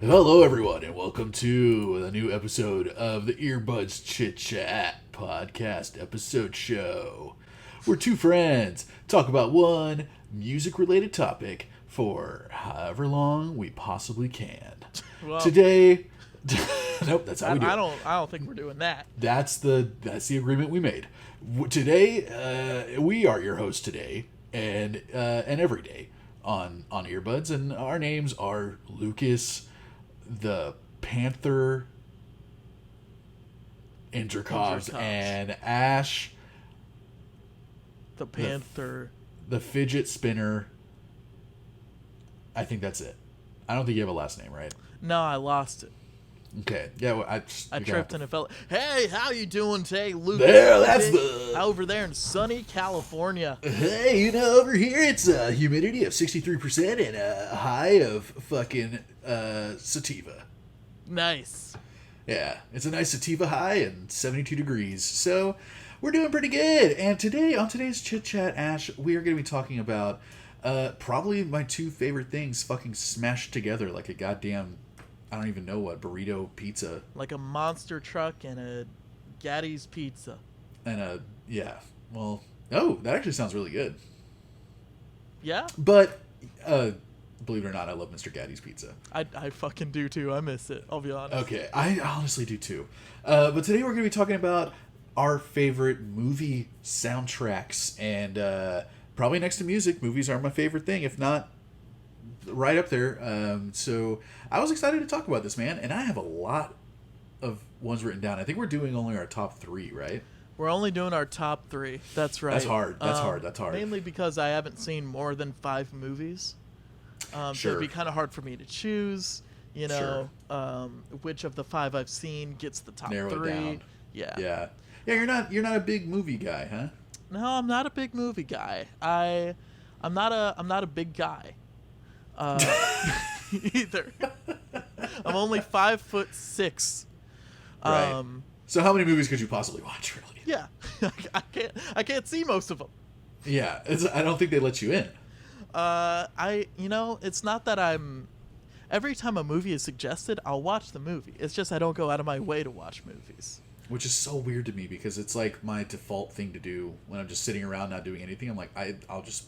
Hello, everyone, and welcome to a new episode of the Earbuds Chit Chat podcast episode show, where two friends talk about one music-related topic for however long we possibly can. Well, Today, nope, that's how we do it. I don't think we're doing that. That's the agreement we made. Today, we are your hosts today and every day on Earbuds, and our names are Lucas, the Panther Intercobs, and Ash, The Panther. the fidget spinner. I think that's it. I don't think you have a last name, right? No, I lost it. Okay. Yeah, well, I tripped and it fell. Hey, how you doing today, Luke? There, that's the... Over there in sunny California. Hey, over here it's a humidity of 63% and a high of fucking sativa. Nice. Yeah, it's a nice sativa high and 72 degrees. So we're doing pretty good. And today, on today's Chit Chat, Ash, we are going to be talking about probably my two favorite things fucking smashed together like a goddamn, I don't even know what, burrito pizza. Like a monster truck and a Gaddy's pizza. And that actually sounds really good. Yeah? But, believe it or not, I love Mr. Gaddy's pizza. I fucking do too. I miss it. I'll be honest. Okay, I honestly do too. But today we're going to be talking about our favorite movie soundtracks. And probably next to music, movies are my favorite thing, if not right up there. So I was excited to talk about this, man. And I have a lot of ones written down. I think we're doing only our top three, right? We're only doing our top three. That's right. That's hard. That's hard. Mainly because I haven't seen more than 5 movies. So Sure. it'd be kind of hard for me to choose, which of the 5 I've seen gets the top Narrow it 3. down. Yeah. Yeah. Yeah, you're not a big movie guy, huh? No, I'm not a big movie guy. I'm not a big guy. Either. I'm only 5'6". Right. So how many movies could you possibly watch, really? Yeah. I can't see most of them. Yeah, I don't think they let you in. It's not that I'm. Every time a movie is suggested, I'll watch the movie. It's just I don't go out of my way to watch movies. Which is so weird to me because it's like my default thing to do when I'm just sitting around not doing anything. I'm like, I'll just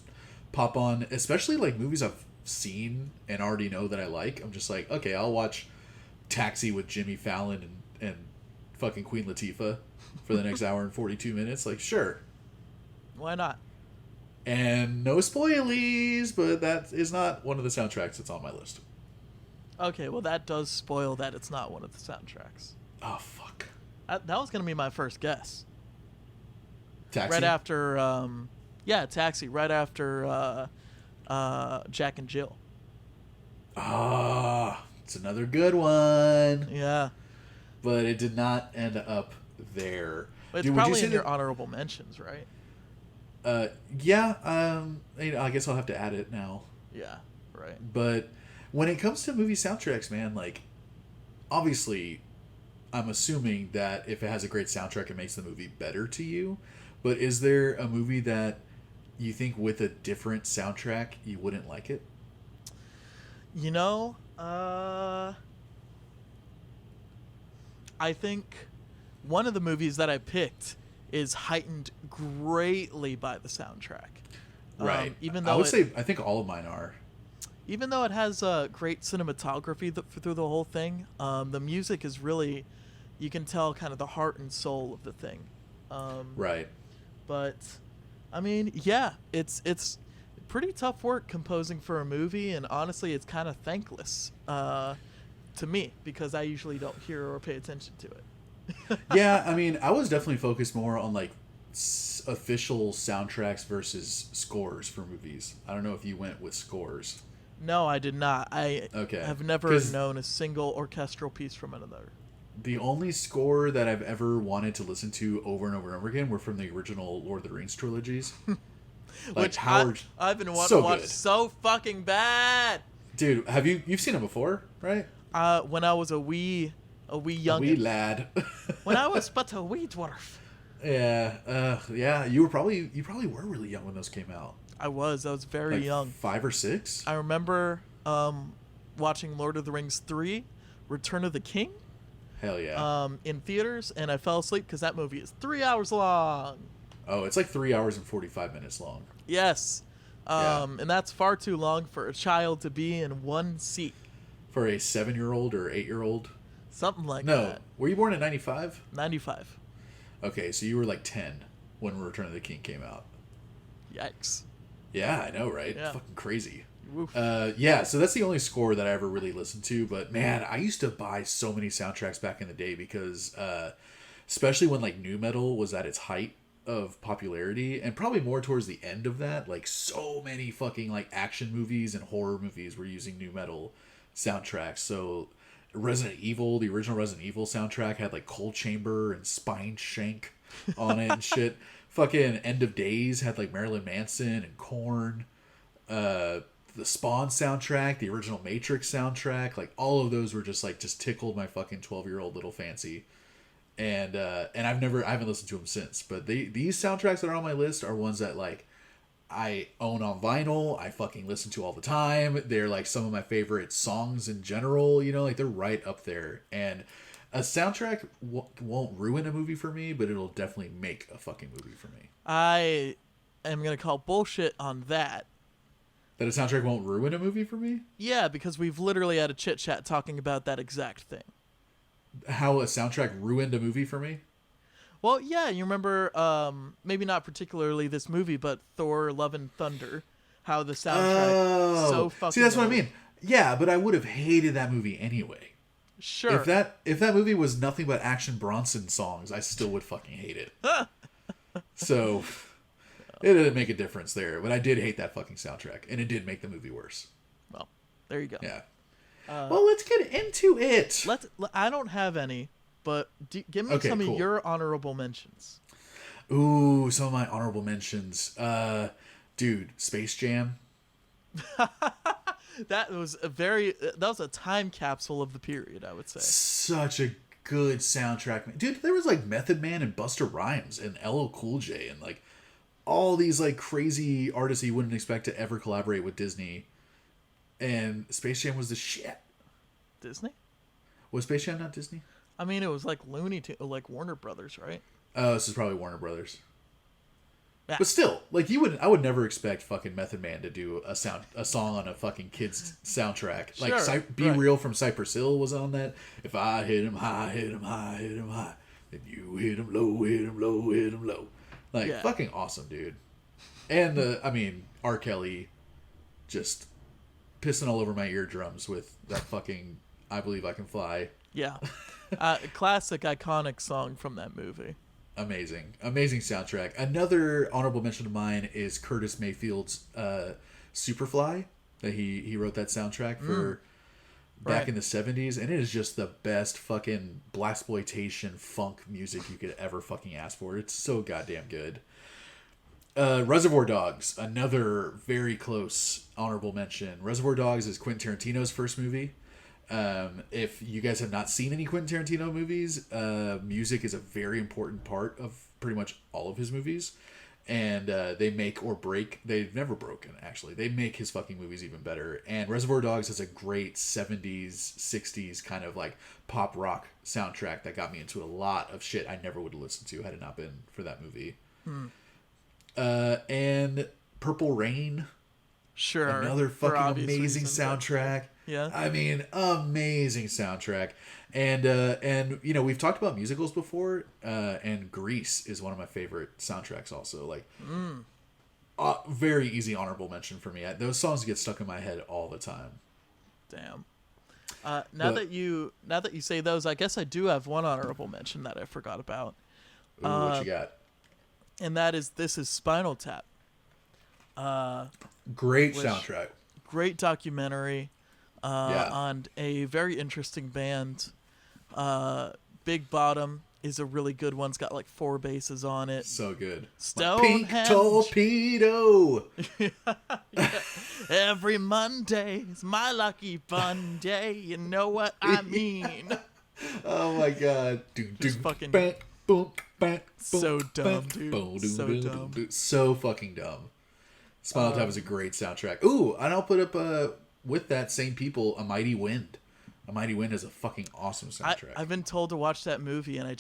pop on, especially like movies I've seen and already know that I like. I'm just like, okay, I'll watch Taxi with Jimmy Fallon and fucking Queen Latifah for the next hour and 42 minutes. Like, sure. Why not? And no spoilies, but that is not one of the soundtracks that's on my list. Okay, well that does spoil that it's not one of the soundtracks. Oh, fuck. That was going to be my first guess. Taxi? Right after, Taxi. Right after Jack and Jill. Ah, it's another good one. Yeah. But it did not end up there. It's probably in your honorable mentions, right? Yeah. I guess I'll have to add it now. Yeah, right. But when it comes to movie soundtracks, man, like, obviously, I'm assuming that if it has a great soundtrack, it makes the movie better to you. But is there a movie that you think with a different soundtrack you wouldn't like it? I think one of the movies that I picked is heightened greatly by the soundtrack. Right. Even though I think all of mine are. Even though it has great cinematography through the whole thing, the music is really, you can tell kind of the heart and soul of the thing. Right. But, I mean, yeah, it's pretty tough work composing for a movie, and honestly, it's kind of thankless to me because I usually don't hear or pay attention to it. Yeah, I mean, I was definitely focused more on like official soundtracks versus scores for movies. I don't know if you went with scores. No, I did not. I have never known a single orchestral piece from another. The only score that I've ever wanted to listen to over and over and over again were from the original Lord of the Rings trilogies. Which I've been wanting to watch so fucking bad. Dude, you've seen them before, right? When I was a wee young lad. When I was but a wee dwarf. Yeah. You probably were really young when those came out. I was very young. 5 or 6. I remember watching Lord of the Rings 3, Return of the King, Hell yeah. in theaters, and I fell asleep because that movie is 3 hours long. Oh, it's like 3 hours and 45 minutes long. Yes. Yeah. And that's far too long for a child to be in one seat. For a 7-year-old or 8-year-old? Something like No. that. Were you born in 95? 95. Okay, so you were like 10 when Return of the King came out. Yikes. Yeah, I know, right? Yeah. Fucking crazy. Woof. Yeah, so that's the only score that I ever really listened to. But man, I used to buy so many soundtracks back in the day because, especially when like nu metal was at its height of popularity, and probably more towards the end of that, like so many fucking like action movies and horror movies were using nu metal soundtracks. So Resident Evil, the original Resident Evil soundtrack had like Cold Chamber and Spine Shank on it and shit. Fucking End of Days had like Marilyn Manson and Korn. The Spawn soundtrack, the original Matrix soundtrack, like all of those were just tickled my fucking 12-year-old little fancy. And I haven't listened to them since. But these soundtracks that are on my list are ones that like I own on vinyl. I fucking listen to all the time. They're like some of my favorite songs in general. You know, like they're right up there. And a soundtrack won't ruin a movie for me, but it'll definitely make a fucking movie for me. I am going to call bullshit on that. That a soundtrack won't ruin a movie for me? Yeah, because we've literally had a chit chat talking about that exact thing. How a soundtrack ruined a movie for me? Well, yeah, you remember, maybe not particularly this movie, but Thor: Love and Thunder, how the soundtrack so fucking. See, that's what I old. mean. Yeah, but I would have hated that movie anyway. Sure. If that movie was nothing but Action Bronson songs, I still would fucking hate it. So it didn't make a difference there, but I did hate that fucking soundtrack, and it did make the movie worse. Well, there you go. Yeah. Well, let's get into it. I don't have any, but give me Okay, some cool. of your honorable mentions. Ooh, some of my honorable mentions. Dude, Space Jam. That was a time capsule of the period, I would say. Such a good soundtrack. Dude, there was like Method Man and Busta Rhymes and LL Cool J and like all these like crazy artists you wouldn't expect to ever collaborate with Disney. And Space Jam was the shit. Disney? Was Space Jam not Disney? I mean, it was like like Warner Brothers, right? Oh, this is probably Warner Brothers. Yeah. But still, like I would never expect fucking Method Man to do a song on a fucking kid's soundtrack. Like Sure, Be right. Real from Cypress Hill was on that. If I hit him high, hit him high, hit him high, then you hit him low, hit him low, hit him low. Like Yeah. fucking awesome, dude. And R. Kelly just pissing all over my eardrums with that fucking I Believe I Can Fly. Yeah. Classic, iconic song from that movie. Amazing soundtrack. Another honorable mention of mine is Curtis Mayfield's Superfly. That he wrote that soundtrack for back Right. in the 70s, and it is just the best fucking blaxploitation funk music you could ever fucking ask for. It's so goddamn good. Reservoir Dogs, another very close honorable mention. Reservoir Dogs is Quentin Tarantino's first movie. If you guys have not seen any Quentin Tarantino movies, music is a very important part of pretty much all of his movies. And they make or break. They've never broken, actually. They make his fucking movies even better. And Reservoir Dogs has a great 70s, 60s kind of like pop rock soundtrack that got me into a lot of shit I never would have listened to had it not been for that movie. And Purple Rain. Sure. Another for fucking obvious amazing reasons. soundtrack. Yeah. I mean, amazing soundtrack. And you know, we've talked about musicals before, and Grease is one of my favorite soundtracks also. Like, very easy honorable mention for me. Those songs get stuck in my head all the time. Damn. Now that you say those, I guess I do have one honorable mention that I forgot about. Ooh, what you got? And that is This Is Spinal Tap. Great which- soundtrack. Great documentary Yeah. on a very interesting band. Big Bottom is a really good one. It's got like 4 basses on it. So good. Stonehenge. Pink torpedo. Every Monday is my lucky fun day. You know what I mean? Oh my god. Just fucking bang, boom, bang, so boom, dumb, bang, dude. boom, So boom, dumb. boom. So fucking dumb. Spinal Tap is a great soundtrack. Ooh, and I'll put up with that same people, A Mighty Wind. A Mighty Wind is a fucking awesome soundtrack. I've been told to watch that movie, and I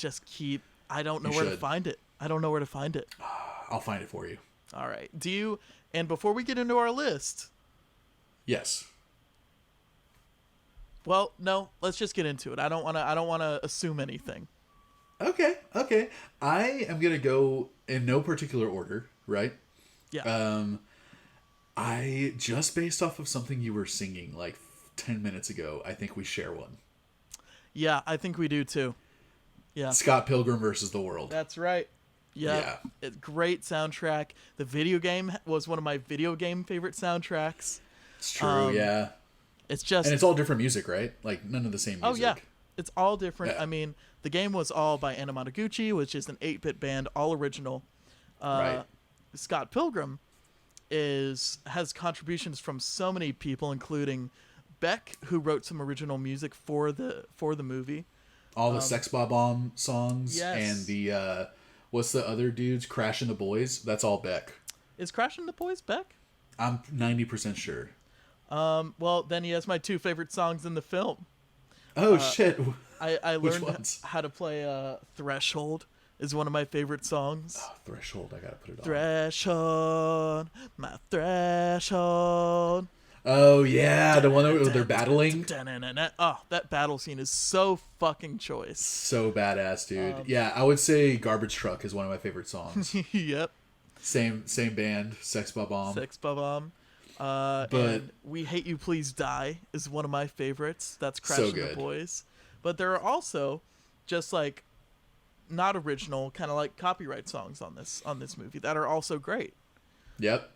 don't know You where to should. find it. I don't know where to find it. I'll find it for you. All right. And before we get into our list, Yes. well, no, let's just get into it. I don't want to assume anything. Okay. I am gonna go in no particular order, right? Yeah. I just based off of something you were singing like 10 minutes ago, I think we share one. Yeah, I think we do too. Yeah. Scott Pilgrim versus the World. That's right. Yeah. Yeah. It's great soundtrack. The video game was one of my video game favorite soundtracks. It's true, yeah. It's just And it's all different music, right? Like none of the same music. Oh yeah. It's all different. Yeah. I mean, the game was all by Anamanaguchi, which is an 8-bit band, all original. Right. Scott Pilgrim has contributions from so many people, including Beck, who wrote some original music for the movie. All the Sex Bomb songs Yes. and the what's the other dudes? Crash and the Boys. That's all Beck. Is Crashing the Boys Beck? I'm 90% sure. Well, then he has my 2 favorite songs in the film. Oh shit. I Which learned ones? how to play Threshold is one of my favorite songs. Oh, Threshold, I gotta put it on. Threshold, my threshold. Oh yeah, the one where they're battling. Oh, that battle scene is so fucking choice. So badass, dude. Yeah, I would say Garbage Truck is one of my favorite songs. Yep. Same band, Sex Bomb. Sex Bomb. But- And We Hate You Please Die is one of my favorites. That's Crashing the good. Boys. But there are also just like not original, kind of like copyright songs on this movie that are also great. Yep.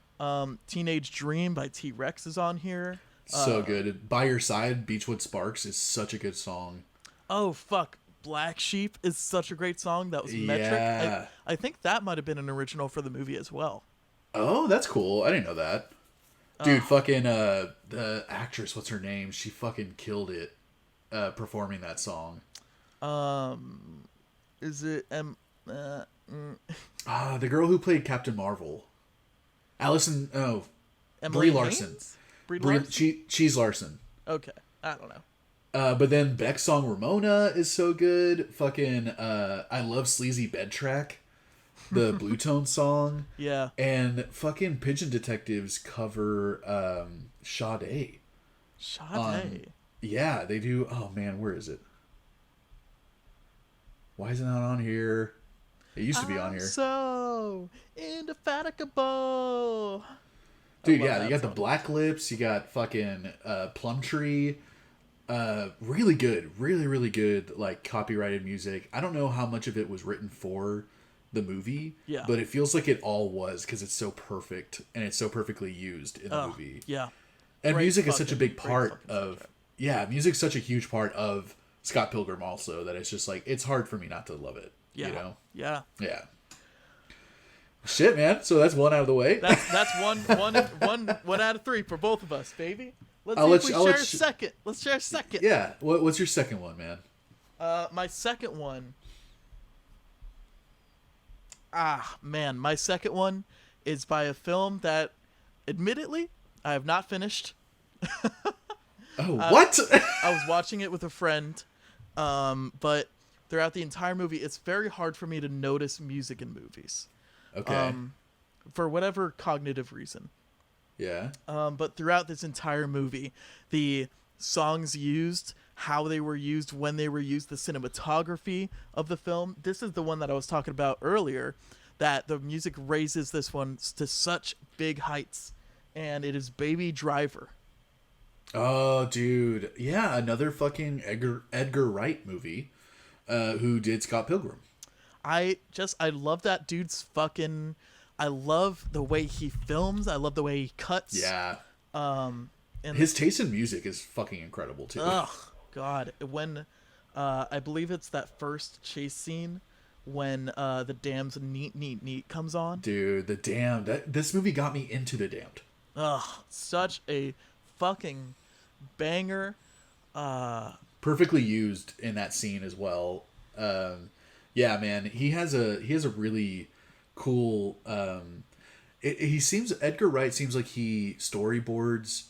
Teenage Dream by T-Rex is on here. So good. By Your Side, Beachwood Sparks is such a good song. Oh fuck, Black Sheep is such a great song. That was Metric. Yeah. I think that might have been an original for the movie as well. Oh, that's cool. I didn't know that. Dude, fucking the actress, what's her name? She fucking killed it performing that song. Is it The girl who played Captain Marvel. Allison, Emily Brie Larson. Haynes? Brie Larson? Cheese Larson. Okay, I don't know. But then Beck's song Ramona is so good. Fucking, I love Sleazy Bed Track, the Blue Tone song. Yeah. And fucking Pigeon Detectives cover Sade. Sade. Yeah, they do. Oh man, where is it? Why is it not on here? It used to be on here. So indefatigable. Dude, love yeah, that you got the song. Black Lips, you got fucking Plumtree. Really good, really good, like copyrighted music. I don't know how much of it was written for the movie, Yeah. but it feels like it all was because it's so perfect and it's so perfectly used in the movie. Yeah. And Great music is such a fucking- big great part fucking of soundtrack. yeah, music's such a huge part of Scott Pilgrim also that it's just like it's hard for me not to love it. Yeah. You know? Yeah. Yeah. Shit, man. So that's one out of the way. That's one out of 3 for both of us, baby. Let's I'll see let if you- we I'll share let a you- second. Let's share a second. Yeah. What's your second one, man? My second one. Man, my second one is by a film that, admittedly, I have not finished. Oh, what? I was watching it with a friend, but throughout the entire movie, it's very hard for me to notice music in movies. Okay. For whatever cognitive reason. Yeah. But throughout this entire movie, the songs used, how they were used, when they were used, the cinematography of the film. This is the one that I was talking about earlier, that the music raises this one to such big heights, and it is Baby Driver. Oh, dude. Yeah, another fucking Edgar Wright movie who did Scott Pilgrim. I love that dude's fucking... I love the way he films. I love the way he cuts. Yeah. And His taste in music is fucking incredible, too. ugh, God. When, I believe it's that first chase scene when the Damned's Neat comes on. Dude, The Damned. This movie got me into The Damned. Ugh, such a fucking banger. Perfectly used in that scene as well. Yeah, man, he has a really cool. Edgar Wright seems like he storyboards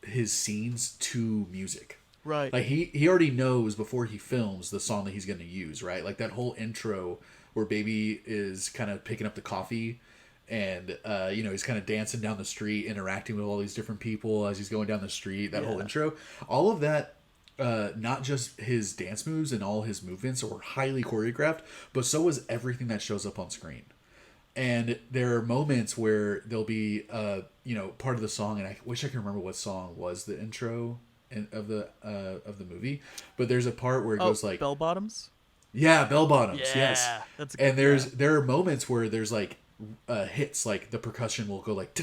his scenes to music. Right. Like he already knows before he films the song that he's going to use, right? Like that whole intro where Baby is kind of picking up the coffee and he's kind of dancing down the street, interacting with all these different people as he's going down the street. That whole intro, all of that, not just his dance moves and all his movements were highly choreographed, but so was everything that shows up on screen. And there are moments where there'll be part of the song, and I wish I could remember what song was the intro of the movie, but there's a part where it goes like bell bottoms. Yeah, bell bottoms. Yeah, yes, that's and there are moments where there's like hits, like the percussion will go like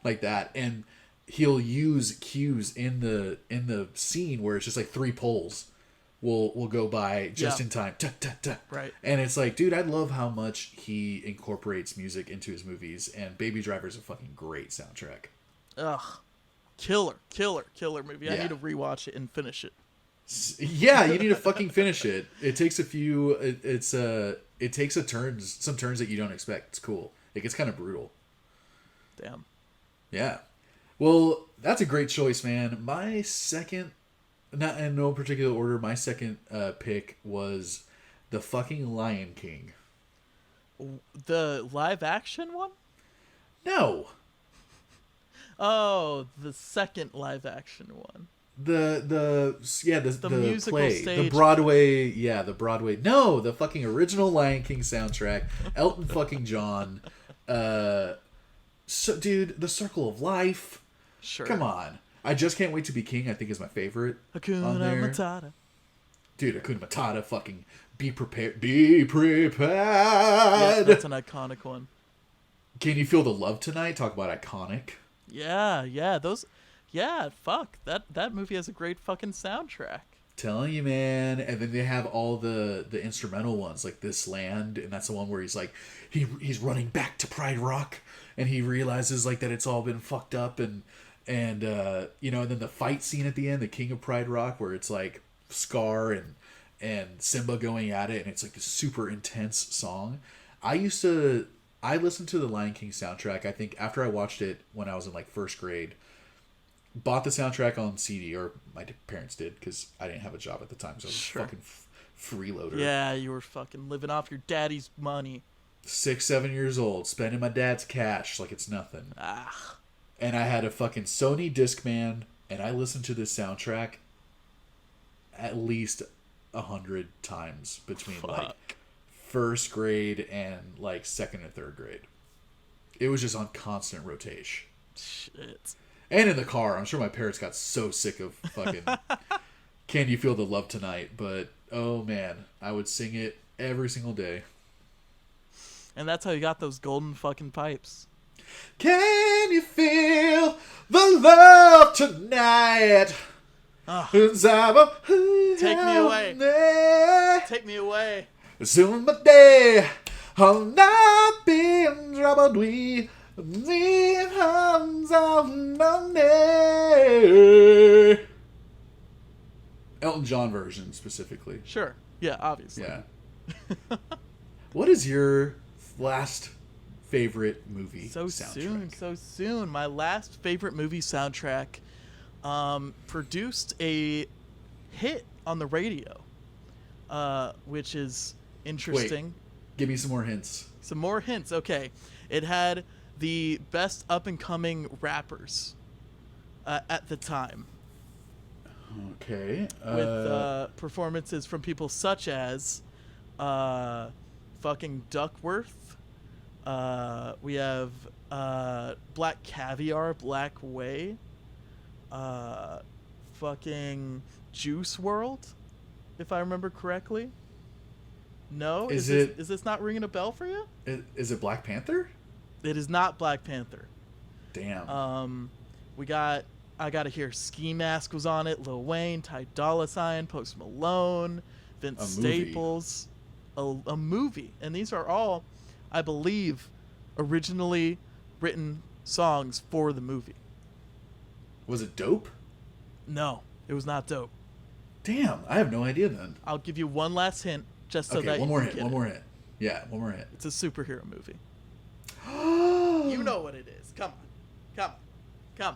like that, and he'll use cues in the scene where it's just like three poles will go by just in time. Right. And it's like, dude, I love how much he incorporates music into his movies, and Baby Driver is a fucking great soundtrack. Ugh. Killer movie. Yeah. I need to rewatch it and finish it. Yeah, you need to fucking finish it. It takes a few. It takes some turns that you don't expect. It's cool. It gets kind of brutal. Damn. Yeah. Well, that's a great choice, man. My second, not in no particular order, my second pick was the fucking Lion King. The live action one? No. Oh, the second live action one. The musical play, stage. the Broadway. No, the fucking original Lion King soundtrack. Elton fucking John. So, dude, The Circle of Life. Sure. Come on. I Just Can't Wait to Be King, I think, is my favorite. Hakuna Matata. Dude, Hakuna Matata, fucking be prepared. Be prepared. Yeah, that's an iconic one. Can You Feel the Love Tonight? Talk about iconic. Yeah, those... Yeah, fuck. That movie has a great fucking soundtrack. Telling you, man. And then they have all the instrumental ones, like This Land, and that's the one where he's like, he's running back to Pride Rock, and he realizes like that it's all been fucked up, and then the fight scene at the end, the King of Pride Rock, where it's like Scar and Simba going at it, and it's like this super intense song. I listened to the Lion King soundtrack, I think, after I watched it when I was in like first grade. Bought the soundtrack on CD, or my parents did, because I didn't have a job at the time, so I was a fucking freeloader. Yeah, you were fucking living off your daddy's money. 6-7 years old, spending my dad's cash like it's nothing. Ah. And I had a fucking Sony Discman, and I listened to this soundtrack at least 100 times between like first grade and like second and third grade. It was just on constant rotation. Shit. And in the car. I'm sure my parents got so sick of fucking Can You Feel the Love Tonight? But, oh man, I would sing it every single day. And that's how you got those golden fucking pipes. Can you feel the love tonight? Take me away. Take me away. Someday I'll not be in trouble with the hands of Monday. Elton John version specifically. Sure. Yeah, obviously. Yeah. What is your last favorite movie soundtrack? So soon. My last favorite movie soundtrack produced a hit on the radio, which is interesting. Wait, give me some more hints. Some more hints. Okay. It had the best up-and-coming rappers at the time. Okay. With performances from people such as fucking Duckworth. We have Black Caviar, Black Way. Fucking Juice World, if I remember correctly. No? Is this not ringing a bell for you? Is it Black Panther? It is not Black Panther. Damn. I Gotta Hear Ski Mask was on it. Lil Wayne, Ty Dolla $ign, Post Malone, Vince Staples. A movie. And these are all, I believe, originally written songs for the movie. Was it dope? No, it was not dope. Damn, I have no idea then. I'll give you one last hint, just so that one you more can hint. get One it. more hint. Yeah, one more hint. It's a superhero movie. You know what it is. Come on.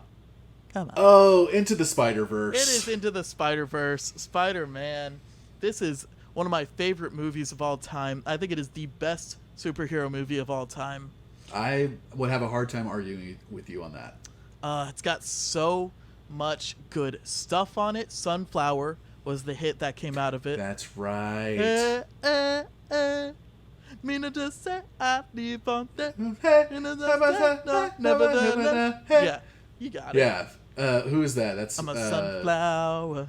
Come on. Oh, Into the It Spider-Verse. is Into the Spider-Verse. Spider-Man. This is one of my favorite movies of all time. I think it is the best superhero movie of all time. I would have a hard time arguing with you on that. It's got so much good stuff on it. Sunflower was the hit that came out of it. That's right. Mean to say I live on that. Yeah, you got it. Yeah. Who is that? That's I'm a sunflower.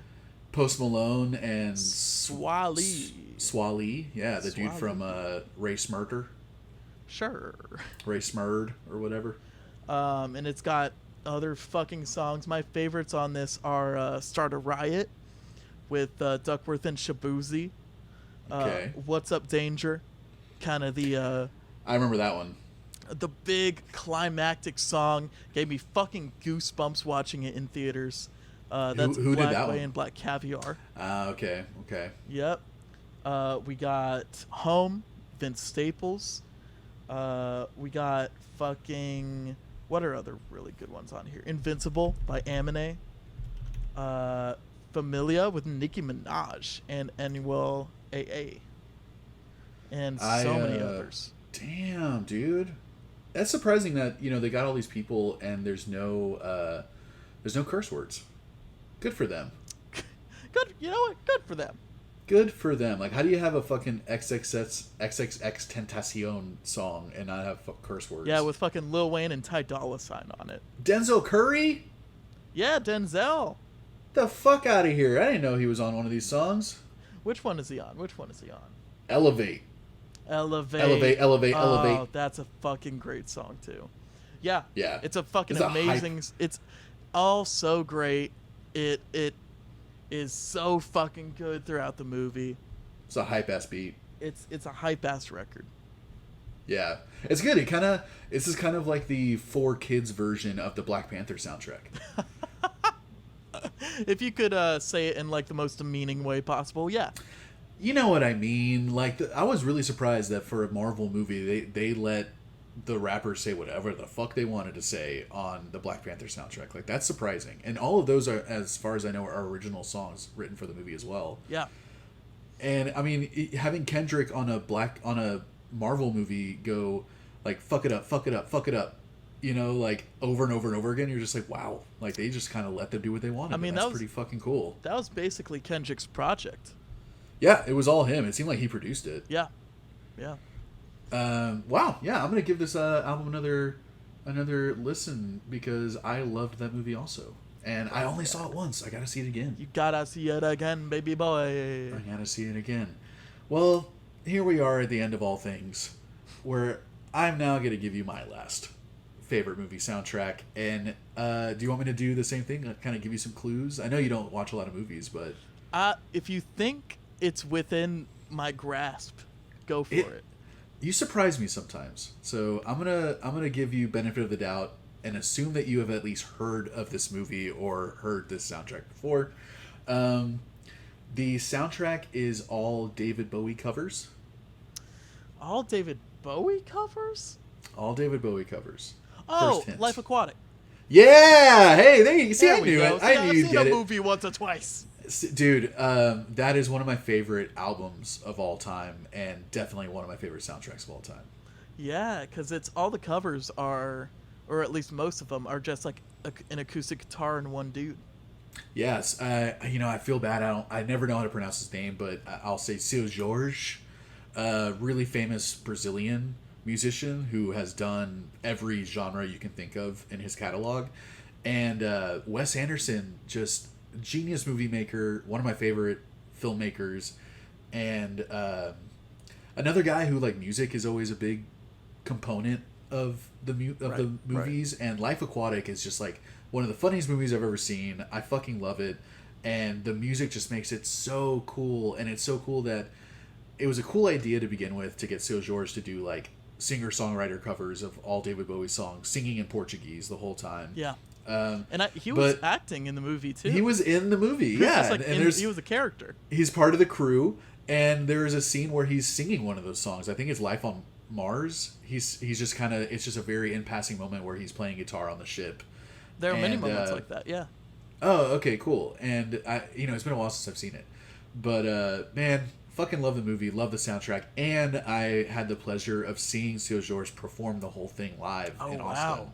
Post Malone and Swally. Swally. Yeah, the dude Swally. from Ray Smurder. Sure. Ray Smurd or whatever. And it's got other fucking songs. My favorites on this are Start a Riot with Duckworth and Shabuzi. Okay. What's Up Danger? Kind of the I remember that one. the big climactic song. Gave me fucking goosebumps watching it in theaters. That's who did Black that Way one? and Black Caviar. Okay. Yep. We got Home, Vince Staples. We got fucking... What are other really good ones on here? Invincible by Aminé. Familia with Nicki Minaj and Annual AA. And so many others. Damn, dude. That's surprising that, they got all these people and there's no curse words. Good for them. Good. You know what? Good for them. Good for them. Like, how do you have a fucking XXX Tentacion song and not have curse words? Yeah, with fucking Lil Wayne and Ty Dolla $ign on it. Denzel Curry? Yeah, Denzel. The fuck out of here. I didn't know he was on one of these songs. Which one is he on? Elevate. Elevate. Elevate. That's a fucking great song too. Yeah. Yeah. It's a fucking It's a amazing. It's all so great. It is so fucking good throughout the movie. It's a hype ass beat. It's a hype ass record. Yeah. It's good. This is kind of like the 4Kids version of the Black Panther soundtrack. If you could say it in like the most demeaning way possible, yeah. You know what I mean? Like, I was really surprised that for a Marvel movie, they let the rappers say whatever the fuck they wanted to say on the Black Panther soundtrack. Like, that's surprising. And all of those are, as far as I know, are original songs written for the movie as well. Yeah. And I mean, having Kendrick on a Marvel movie go like fuck it up, like over and over and over again, you're just like, wow, like they just kind of let them do what they wanted. I mean, that's pretty fucking cool. That was basically Kendrick's project. Yeah, it was all him. It seemed like he produced it. Yeah. Wow. Yeah, I'm gonna give this album another listen because I loved that movie also, and I only saw it once. I gotta see it again. You gotta see it again, baby boy. I gotta see it again. Well, here we are at the end of all things, where I'm now gonna give you my last favorite movie soundtrack. And do you want me to do the same thing? Kind of give you some clues. I know you don't watch a lot of movies, but if you think it's within my grasp, go for it. You surprise me sometimes, so I'm gonna give you benefit of the doubt and assume that you have at least heard of this movie or heard this soundtrack before. The soundtrack is all David Bowie covers. All David Bowie covers? All David Bowie covers. Oh, First hint. Life Aquatic. Yeah! Hey, there you see. There I we knew go. it. I knew you'd get I've seen it. a movie once or twice. Dude, that is one of my favorite albums of all time, and definitely one of my favorite soundtracks of all time. Yeah, because it's all the covers are, or at least most of them are just like an acoustic guitar and one dude. Yes, I feel bad. I never know how to pronounce his name, but I'll say Seu Jorge, really famous Brazilian musician who has done every genre you can think of in his catalog, and Wes Anderson, just genius movie maker, one of my favorite filmmakers, and another guy who, like, music is always a big component of the movies, and Life Aquatic is just like one of the funniest movies I've ever seen. I fucking love it, and the music just makes it so cool, and it's so cool that it was a cool idea to begin with to get Seu Jorge to do like singer-songwriter covers of all David Bowie songs, singing in Portuguese the whole time. Yeah. He was acting in the movie too. He was in the movie, yeah. Like, and he was a character. He's part of the crew, and there is a scene where he's singing one of those songs. I think it's Life on Mars. He's just kind of, it's just a very in passing moment where he's playing guitar on the ship, There are many And, moments like that. Yeah. Oh, okay, cool. And it's been a while since I've seen it, but man, fucking love the movie, love the soundtrack, and I had the pleasure of seeing Seu Jorge perform the whole thing live Oh in wow. Austin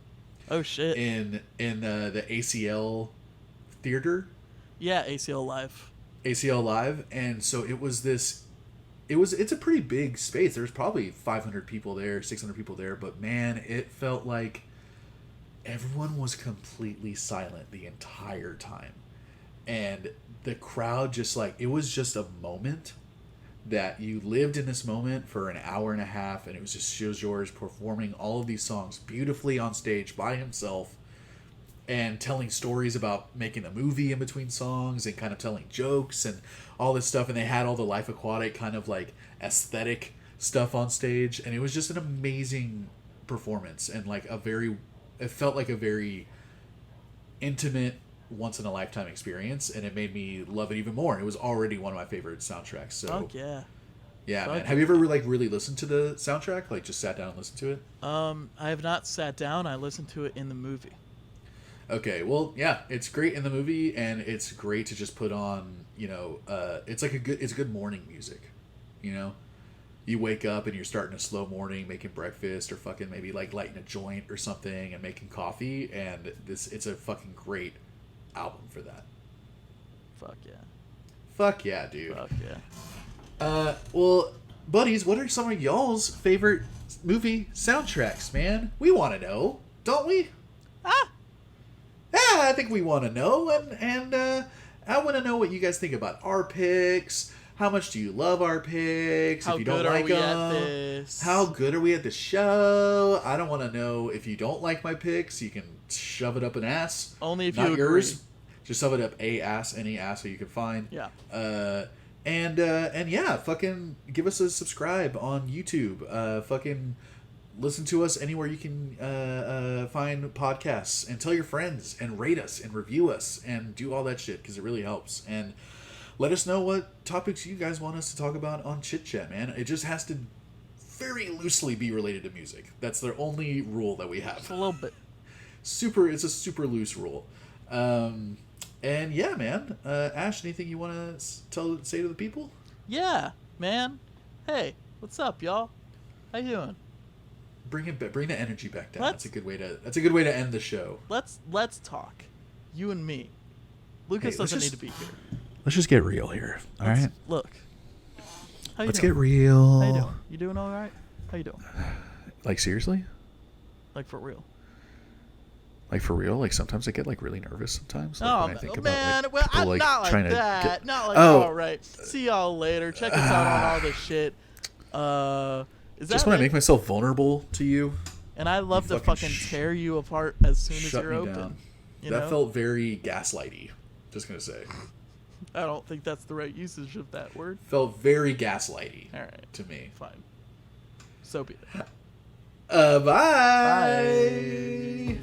Oh shit. in the ACL theater, Yeah, ACL Live. ACL Live, and so it's a pretty big space. There's probably 500 people there, 600 people there, but man, it felt like everyone was completely silent the entire time. And the crowd just like, it was just a moment that you lived in this moment for an hour and a half, and it was just Seu Jorge performing all of these songs beautifully on stage by himself and telling stories about making a movie in between songs and kind of telling jokes and all this stuff. And they had all the Life Aquatic kind of like aesthetic stuff on stage, and it was just an amazing performance and like it felt like a very intimate, once in a lifetime experience, and it made me love it even more. It was already one of my favorite soundtracks. So Fuck yeah. yeah, Fuck man. Have you ever like really listened to the soundtrack? Like just sat down and listened to it? I have not sat down. I listened to it in the movie. Okay, well, yeah, it's great in the movie, and it's great to just put on. It's like it's good morning music. You wake up and you're starting a slow morning, making breakfast, or fucking maybe like lighting a joint or something and making coffee, and it's a fucking great album for that. Fuck yeah. Fuck yeah, dude. Fuck yeah. Well, buddies, what are some of y'all's favorite movie soundtracks, man? We want to know, don't we? Yeah, I think we want to know, and I want to know what you guys think about our picks. How much do you love our picks? How if you good don't are like we them, at this? how good are we at the show? I don't want to know if you don't like my picks. You can shove it up an ass. Only if Not you agree. yours. Just shove it up a ass, any ass that you can find. Yeah. And yeah, fucking give us a subscribe on YouTube. Fucking listen to us anywhere you can find podcasts, and tell your friends, and rate us and review us and do all that shit, because it really helps. And let us know what topics you guys want us to talk about on Chit Chat, man. It just has to very loosely be related to music. That's the only rule that we have. Just a little bit. It's a super loose rule. And yeah, man. Ash, anything you want to say to the people? Yeah, man. Hey, what's up, y'all? How you doing? Bring the energy back down. Let's- That's a good way to end the show. Let's talk. You and me. Lucas Hey, let's doesn't just- need to be here. Let's just get real here. All right. Look. How you Let's doing? get real. How you doing? You doing all right? How you doing? Like seriously? Like for real? Like for real? Like sometimes I get like really nervous sometimes. Like, Oh, when I think man. about, Well, people, I'm not like trying to that. get- Not like, Oh. all right. See y'all later. Check us out on all this shit. Is that Just when I it? make myself vulnerable to you. And I love You to fucking tear you apart as soon as shut you're me open. down. You That know? felt very gaslighty. Just gonna say. I don't think that's the right usage of that word. Felt very gaslighty. All right. To me. Fine. So be it. Bye. Bye.